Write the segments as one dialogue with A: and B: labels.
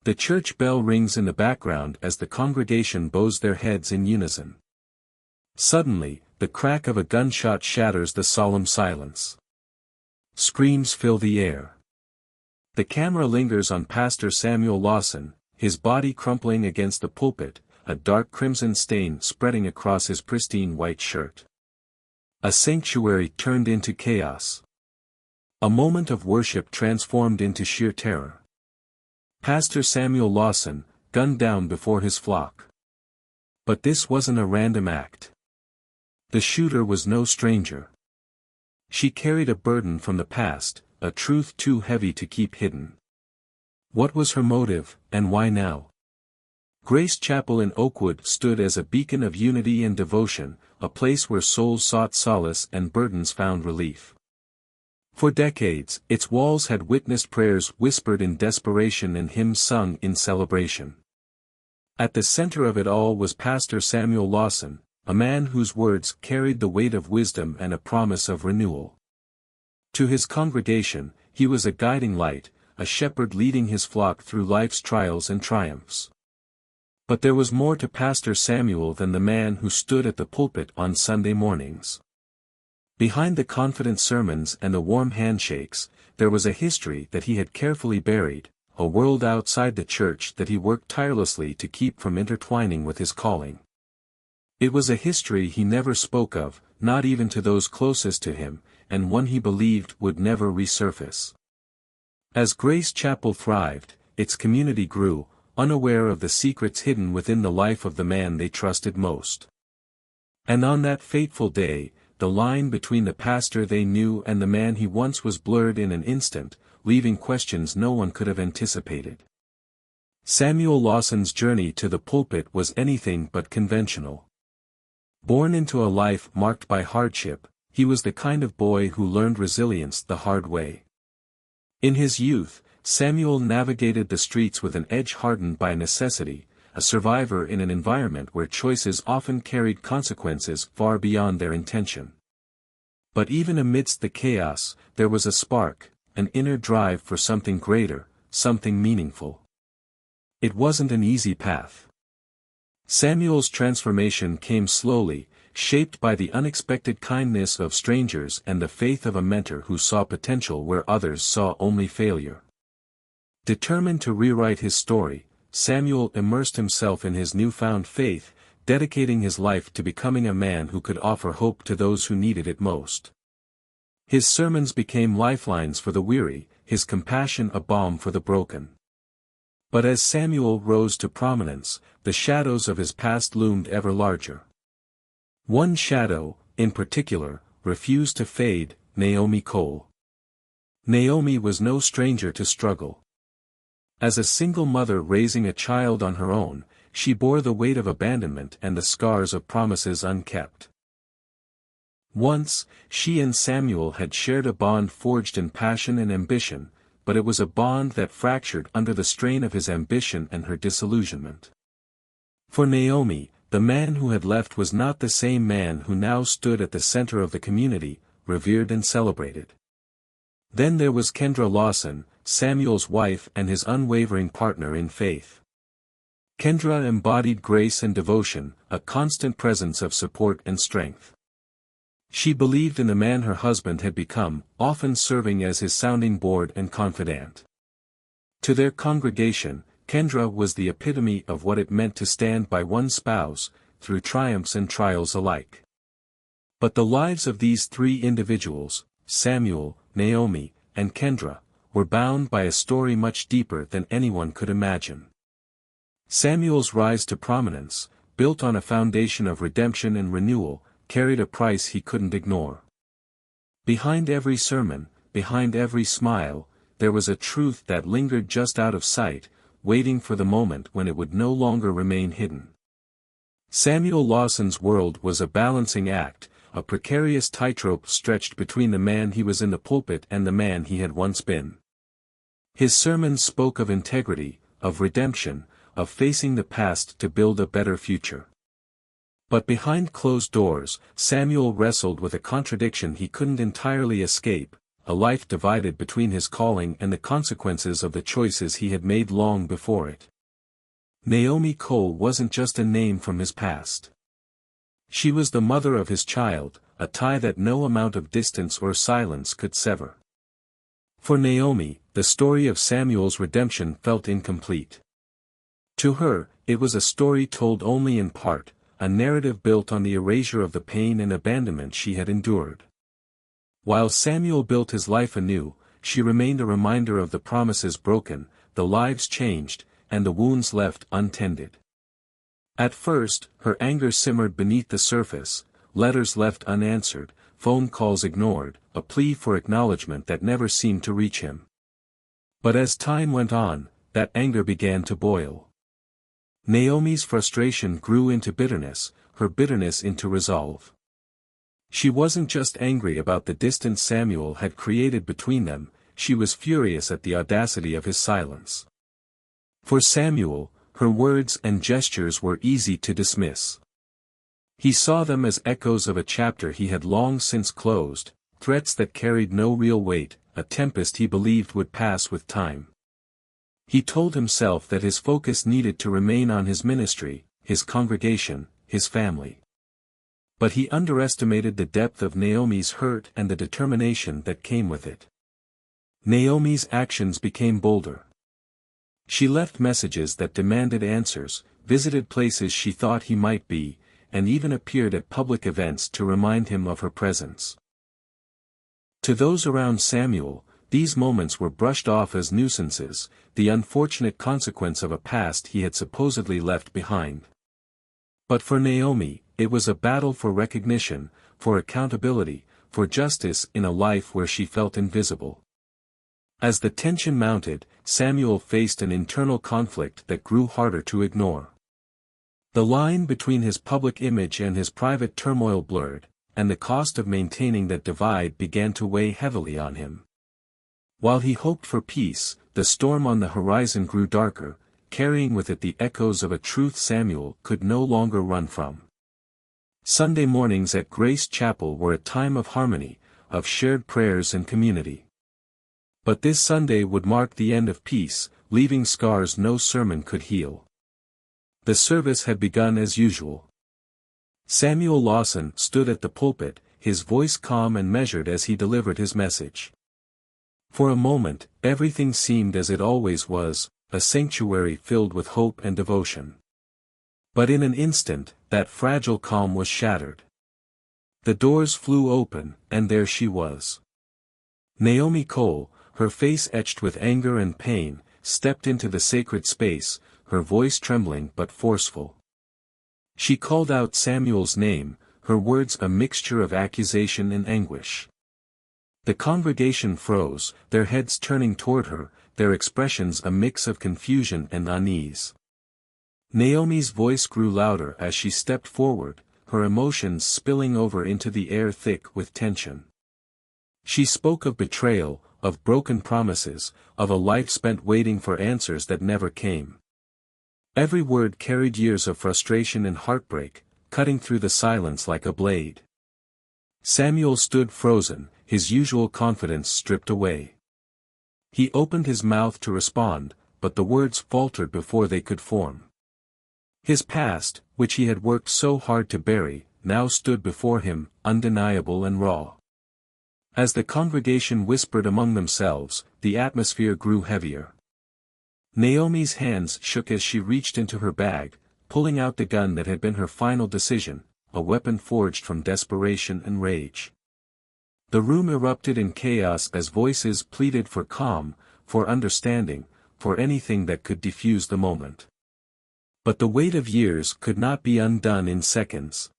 A: The church bell rings in the background as the congregation bows their heads in unison. Suddenly, the crack of a gunshot shatters the solemn silence. Screams fill the air. The camera lingers on Pastor Samuel Lawson, his body crumpling against the pulpit, a dark crimson stain spreading across his pristine white shirt. A sanctuary turned into chaos. A moment of worship transformed into sheer terror. Pastor Samuel Lawson, gunned down before his flock. But this wasn't a random act. The shooter was no stranger. She carried a burden from the past, a truth too heavy to keep hidden. What was her motive, and why now? Grace Chapel in Oakwood stood as a beacon of unity and devotion, a place where souls sought solace and burdens found relief. For decades, its walls had witnessed prayers whispered in desperation and hymns sung in celebration. At the center of it all was Pastor Samuel Lawson, a man whose words carried the weight of wisdom and a promise of renewal. To his congregation, he was a guiding light, a shepherd leading his flock through life's trials and triumphs. But there was more to Pastor Samuel than the man who stood at the pulpit on Sunday mornings. Behind the confident sermons and the warm handshakes, there was a history that he had carefully buried, a world outside the church that he worked tirelessly to keep from intertwining with his calling. It was a history he never spoke of, not even to those closest to him, and one he believed would never resurface. As Grace Chapel thrived, its community grew, unaware of the secrets hidden within the life of the man they trusted most. And on that fateful day, the line between the pastor they knew and the man he once was blurred in an instant, leaving questions no one could have anticipated. Samuel Lawson's journey to the pulpit was anything but conventional. Born into a life marked by hardship, he was the kind of boy who learned resilience the hard way. In his youth, Samuel navigated the streets with an edge hardened by necessity, a survivor in an environment where choices often carried consequences far beyond their intention. But even amidst the chaos, there was a spark, an inner drive for something greater, something meaningful. It wasn't an easy path. Samuel's transformation came slowly, shaped by the unexpected kindness of strangers and the faith of a mentor who saw potential where others saw only failure. Determined to rewrite his story, Samuel immersed himself in his newfound faith, dedicating his life to becoming a man who could offer hope to those who needed it most. His sermons became lifelines for the weary, his compassion a balm for the broken. But as Samuel rose to prominence, the shadows of his past loomed ever larger. One shadow, in particular, refused to fade: Naomi Cole. Naomi was no stranger to struggle. As a single mother raising a child on her own, she bore the weight of abandonment and the scars of promises unkept. Once, she and Samuel had shared a bond forged in passion and ambition, but it was a bond that fractured under the strain of his ambition and her disillusionment. For Naomi, the man who had left was not the same man who now stood at the center of the community, revered and celebrated. Then there was Kendra Lawson, Samuel's wife and his unwavering partner in faith. Kendra embodied grace and devotion, a constant presence of support and strength. She believed in the man her husband had become, often serving as his sounding board and confidant. To their congregation, Kendra was the epitome of what it meant to stand by one's spouse, through triumphs and trials alike. But the lives of these three individuals, Samuel, Naomi, and Kendra, were bound by a story much deeper than anyone could imagine. Samuel's rise to prominence, built on a foundation of redemption and renewal, carried a price he couldn't ignore. Behind every sermon, behind every smile, there was a truth that lingered just out of sight, waiting for the moment when it would no longer remain hidden. Samuel Lawson's world was a balancing act, a precarious tightrope stretched between the man he was in the pulpit and the man he had once been. His sermons spoke of integrity, of redemption, of facing the past to build a better future. But behind closed doors, Samuel wrestled with a contradiction he couldn't entirely escape: a life divided between his calling and the consequences of the choices he had made long before it. Naomi Cole wasn't just a name from his past. She was the mother of his child, a tie that no amount of distance or silence could sever. For Naomi, the story of Samuel's redemption felt incomplete. To her, it was a story told only in part, a narrative built on the erasure of the pain and abandonment she had endured. While Samuel built his life anew, she remained a reminder of the promises broken, the lives changed, and the wounds left untended. At first, her anger simmered beneath the surface, letters left unanswered, phone calls ignored, a plea for acknowledgement that never seemed to reach him. But as time went on, that anger began to boil. Naomi's frustration grew into bitterness, her bitterness into resolve. She wasn't just angry about the distance Samuel had created between them, she was furious at the audacity of his silence. For Samuel, her words and gestures were easy to dismiss. He saw them as echoes of a chapter he had long since closed, threats that carried no real weight, a tempest he believed would pass with time. He told himself that his focus needed to remain on his ministry, his congregation, his family. But he underestimated the depth of Naomi's hurt and the determination that came with it. Naomi's actions became bolder. She left messages that demanded answers, visited places she thought he might be, and even appeared at public events to remind him of her presence. To those around Samuel, these moments were brushed off as nuisances, the unfortunate consequence of a past he had supposedly left behind. But for Naomi, it was a battle for recognition, for accountability, for justice in a life where she felt invisible. As the tension mounted, Samuel faced an internal conflict that grew harder to ignore. The line between his public image and his private turmoil blurred, and the cost of maintaining that divide began to weigh heavily on him. While he hoped for peace, the storm on the horizon grew darker, carrying with it the echoes of a truth Samuel could no longer run from. Sunday mornings at Grace Chapel were a time of harmony, of shared prayers and community. But this Sunday would mark the end of peace, leaving scars no sermon could heal. The service had begun as usual. Samuel Lawson stood at the pulpit, his voice calm and measured as he delivered his message. For a moment, everything seemed as it always was, a sanctuary filled with hope and devotion. But in an instant, that fragile calm was shattered. The doors flew open, and there she was. Naomi Cole, her face etched with anger and pain, stepped into the sacred space, her voice trembling but forceful. She called out Samuel's name, her words a mixture of accusation and anguish. The congregation froze, their heads turning toward her, their expressions a mix of confusion and unease. Naomi's voice grew louder as she stepped forward, her emotions spilling over into the air thick with tension. She spoke of betrayal, of broken promises, of a life spent waiting for answers that never came. Every word carried years of frustration and heartbreak, cutting through the silence like a blade. Samuel stood frozen, his usual confidence stripped away. He opened his mouth to respond, but the words faltered before they could form. His past, which he had worked so hard to bury, now stood before him, undeniable and raw. As the congregation whispered among themselves, the atmosphere grew heavier. Naomi's hands shook as she reached into her bag, pulling out the gun that had been her final decision, a weapon forged from desperation and rage. The room erupted in chaos as voices pleaded for calm, for understanding, for anything that could defuse the moment. But the weight of years could not be undone in seconds.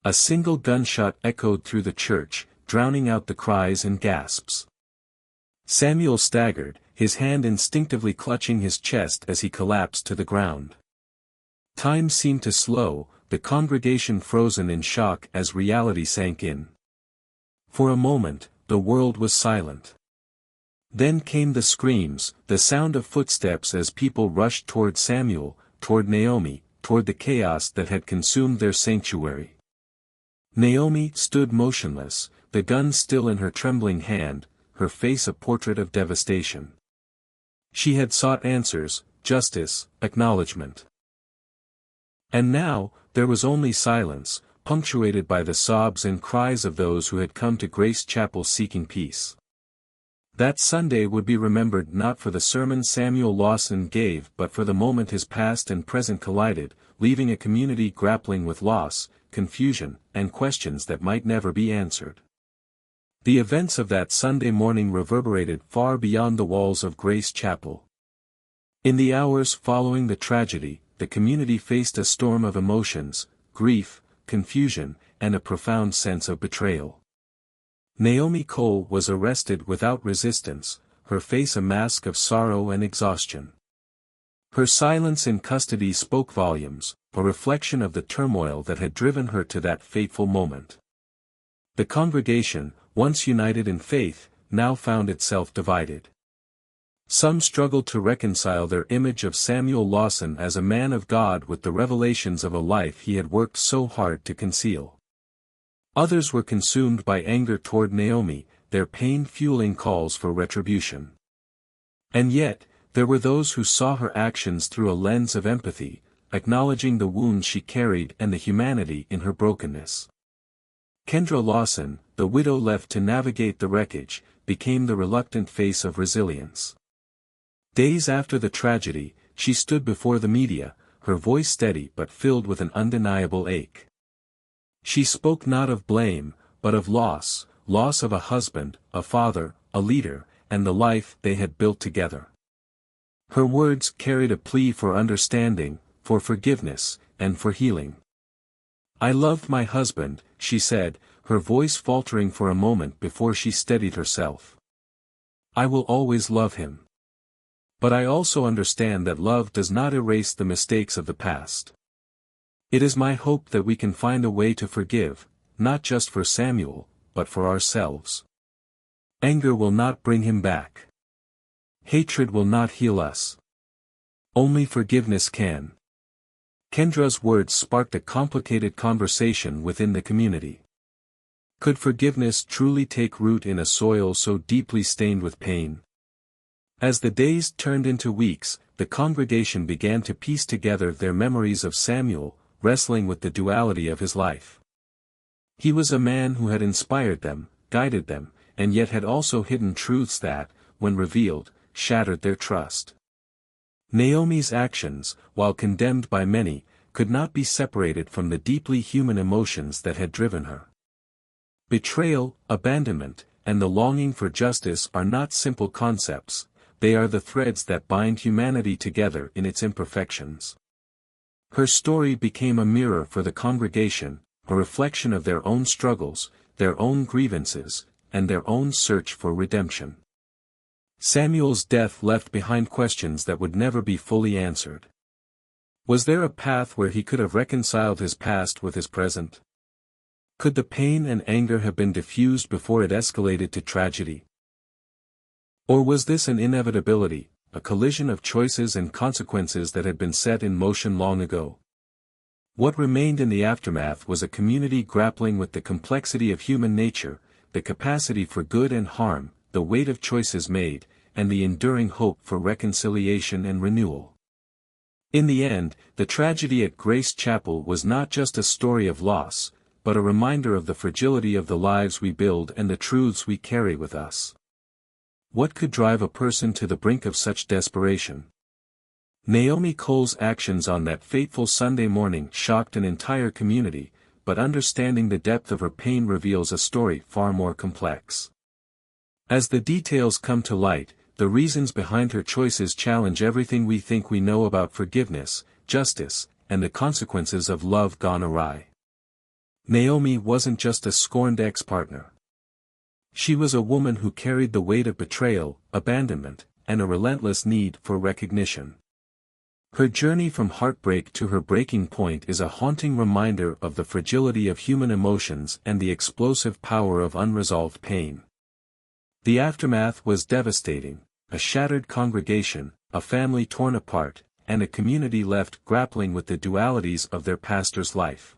A: A single gunshot echoed through the church, drowning out the cries and gasps. Samuel staggered, his hand instinctively clutching his chest as he collapsed to the ground. Time seemed to slow, the congregation frozen in shock as reality sank in. For a moment, the world was silent. Then came the screams, the sound of footsteps as people rushed toward Samuel, toward Naomi, toward the chaos that had consumed their sanctuary. Naomi stood motionless, the gun still in her trembling hand, her face a portrait of devastation. She had sought answers, justice, acknowledgement. And now, there was only silence, punctuated by the sobs and cries of those who had come to Grace Chapel seeking peace. That Sunday would be remembered not for the sermon Samuel Lawson gave but for the moment his past and present collided, leaving a community grappling with loss, confusion, and questions that might never be answered. The events of that Sunday morning reverberated far beyond the walls of Grace Chapel. In the hours following the tragedy, the community faced a storm of emotions, grief, confusion, and a profound sense of betrayal. Naomi Cole was arrested without resistance, her face a mask of sorrow and exhaustion. Her silence in custody spoke volumes, a reflection of the turmoil that had driven her to that fateful moment. The congregation, once united in faith, now found itself divided. Some struggled to reconcile their image of Samuel Lawson as a man of God with the revelations of a life he had worked so hard to conceal. Others were consumed by anger toward Naomi, their pain fueling calls for retribution. And yet, there were those who saw her actions through a lens of empathy, acknowledging the wounds she carried and the humanity in her brokenness. Kendra Lawson, the widow left to navigate the wreckage, became the reluctant face of resilience. Days after the tragedy, she stood before the media, her voice steady but filled with an undeniable ache. She spoke not of blame, but of loss, loss of a husband, a father, a leader, and the life they had built together. Her words carried a plea for understanding, for forgiveness, and for healing. "I loved my husband," she said, her voice faltering for a moment before she steadied herself. "I will always love him. But I also understand that love does not erase the mistakes of the past. It is my hope that we can find a way to forgive, not just for Samuel, but for ourselves. Anger will not bring him back. Hatred will not heal us. Only forgiveness can." Kendra's words sparked a complicated conversation within the community. Could forgiveness truly take root in a soil so deeply stained with pain? As the days turned into weeks, the congregation began to piece together their memories of Samuel, wrestling with the duality of his life. He was a man who had inspired them, guided them, and yet had also hidden truths that, when revealed, shattered their trust. Naomi's actions, while condemned by many, could not be separated from the deeply human emotions that had driven her. Betrayal, abandonment, and the longing for justice are not simple concepts, they are the threads that bind humanity together in its imperfections. Her story became a mirror for the congregation, a reflection of their own struggles, their own grievances, and their own search for redemption. Samuel's death left behind questions that would never be fully answered. Was there a path where he could have reconciled his past with his present? Could the pain and anger have been diffused before it escalated to tragedy? Or was this an inevitability, a collision of choices and consequences that had been set in motion long ago? What remained in the aftermath was a community grappling with the complexity of human nature, the capacity for good and harm, the weight of choices made, and the enduring hope for reconciliation and renewal. In the end, the tragedy at Grace Chapel was not just a story of loss, but a reminder of the fragility of the lives we build and the truths we carry with us. What could drive a person to the brink of such desperation? Naomi Cole's actions on that fateful Sunday morning shocked an entire community, but understanding the depth of her pain reveals a story far more complex. As the details come to light, the reasons behind her choices challenge everything we think we know about forgiveness, justice, and the consequences of love gone awry. Naomi wasn't just a scorned ex-partner. She was a woman who carried the weight of betrayal, abandonment, and a relentless need for recognition. Her journey from heartbreak to her breaking point is a haunting reminder of the fragility of human emotions and the explosive power of unresolved pain. The aftermath was devastating: a shattered congregation, a family torn apart, and a community left grappling with the dualities of their pastor's life.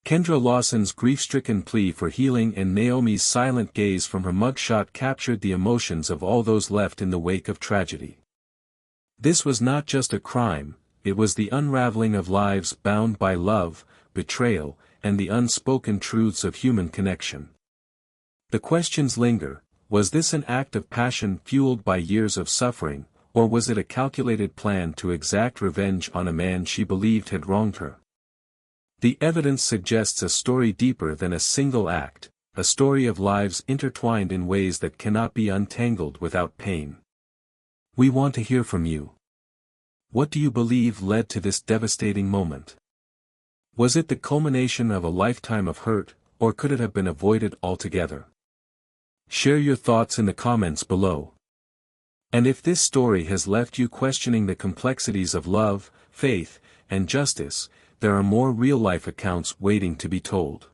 A: Kendra Lawson's grief-stricken plea for healing and Naomi's silent gaze from her mugshot captured the emotions of all those left in the wake of tragedy. This was not just a crime, it was the unraveling of lives bound by love, betrayal, and the unspoken truths of human connection. The questions linger: was this an act of passion fueled by years of suffering, or was it a calculated plan to exact revenge on a man she believed had wronged her? The evidence suggests a story deeper than a single act, a story of lives intertwined in ways that cannot be untangled without pain. We want to hear from you. What do you believe led to this devastating moment? Was it the culmination of a lifetime of hurt, or could it have been avoided altogether? Share your thoughts in the comments below. And if this story has left you questioning the complexities of love, faith, and justice, there are more real-life accounts waiting to be told.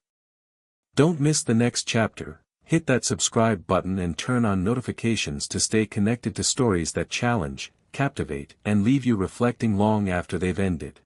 A: Don't miss the next chapter. Hit that subscribe button and turn on notifications to stay connected to stories that challenge, captivate, and leave you reflecting long after they've ended.